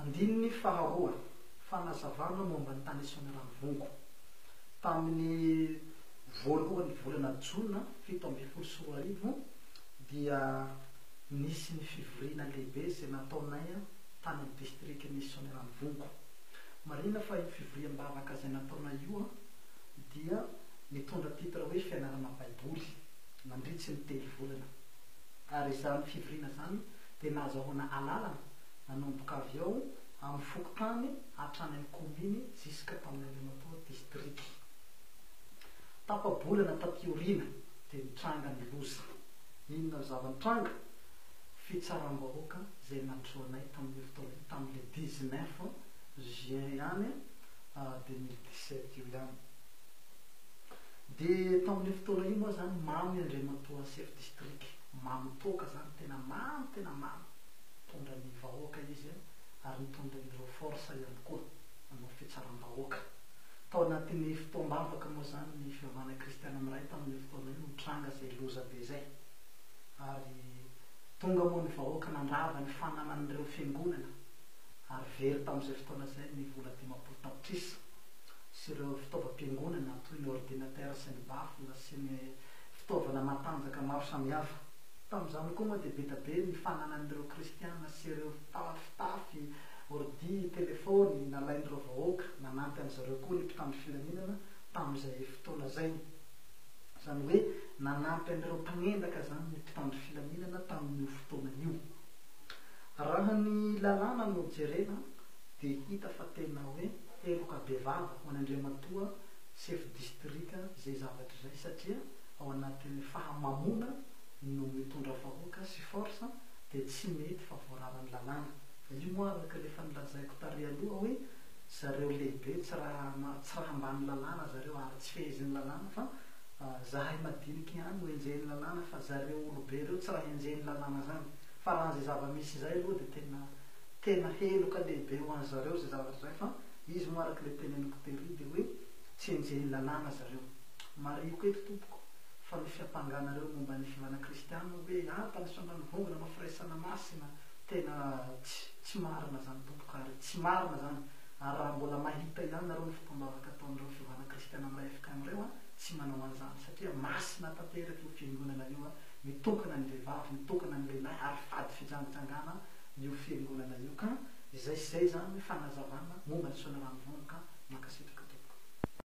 andininy faharoa fanazavana momba ny tany isaon'ny ranovongo tamin'ny voalohany volana jona 7 dia nisy ny fivoriana lehibe zay nataonay tany amin'ny district ny isaon'ny ranovongo. Marina fa io fivoriam-bavaka zay nataonay io dia mitondra titra hoe fianarana baiboly nandritsy ny 3 volana ary izany fivoriana zany dia nahazoana alalana nanomboka avy ao amin'ny fokotany hatrany amin'ny commune jusqu'à tamin'ny Matoa district. Tapabolana tapiorina dia nitranga ny loza. Inona zava-nitranga? Fitsaram-bahoaka zay natroanay tamin'ny fotoana tamin'ny 19 juin ihany 2017 io ihany. Dia tamin'ny fotoana io moa zany mamy Andriamatoa chef district, mamy toka zany tena mamy mitondra ny vahoaka izy ary mitondra ireo force ihany koa manao fitsaram-bahoaka. Tao anatin'ny fotoam-bavaka moa zany ny fivavahana kristiana amiray tamin'ny fotoana io nitranga zay loza be zay ary tonga moa ny vahoaka nandrava ny fananan'ireo fiangonana ary very tamin'izay fotoana zay ny vola 50 tapitrisa sy ireo fitaovam-piangonana toy ny ordinateur sy ny bafola sy ny fitaovana matanjaka maro samihafa. Tamin'izany koa moa dia be da be ny fananan'ireo kristiana sy ireo fitafy ordi telefony nalain'ireo vahoaka nanampy an'zareo koa ny mpitandro filaminana tamin'izay fotoana zay. Zany hoe nanampy an'ireo mpanendaka zany ny mpitandro filaminana tamin'io fotoana io. Raha ny lalàna no jerena dia hita fa tena hoe heloka be vava ho an'Andriamatoa chef district zay zavatra zay satria ao anatin'ny fahamamona no mitondra vahoaka sy force dia tsy mety fa voararan'ny lalàna. Io moa araka rehefa nilazaiko tary aloha hoe zareo lehibe tsy raha ambany lalàna zareo ary tsy fehezin'ny lalàna fa zahay madiniky ihany no enjeny lalàna fa zareo olobe ireo tsy raha enjeny lalàna zany. Fa raha zay zava-misy zay aloha dia tena heloka lehibe ho an'ny zareo zay zavatra zay fa izy moa araka le teneniko tery dia hoe tsy enjeny lalàna zareo. Mariko eto tompoko fa ny fiampanganareo momba ny fivavahana kristiana hoe tany isaon'ny ranovongo nanao firaisana masina tena tsy marina zany tompoko ary tsy marina zany. Ary raha mbola mahita ihany nareo ny fotoam-bavaka ataon'ireo fivavahana kristiana amiray FKM ireo tsy manao an'izany satria masina tanteraka io fiangonana io mitokana ny vehivavy mitokana ny lehilahy ary fady fijangojangana io fiangonana io ka izay sy zay zany fanazavana momba ny isaon'ny ranovongo ka makasitraka.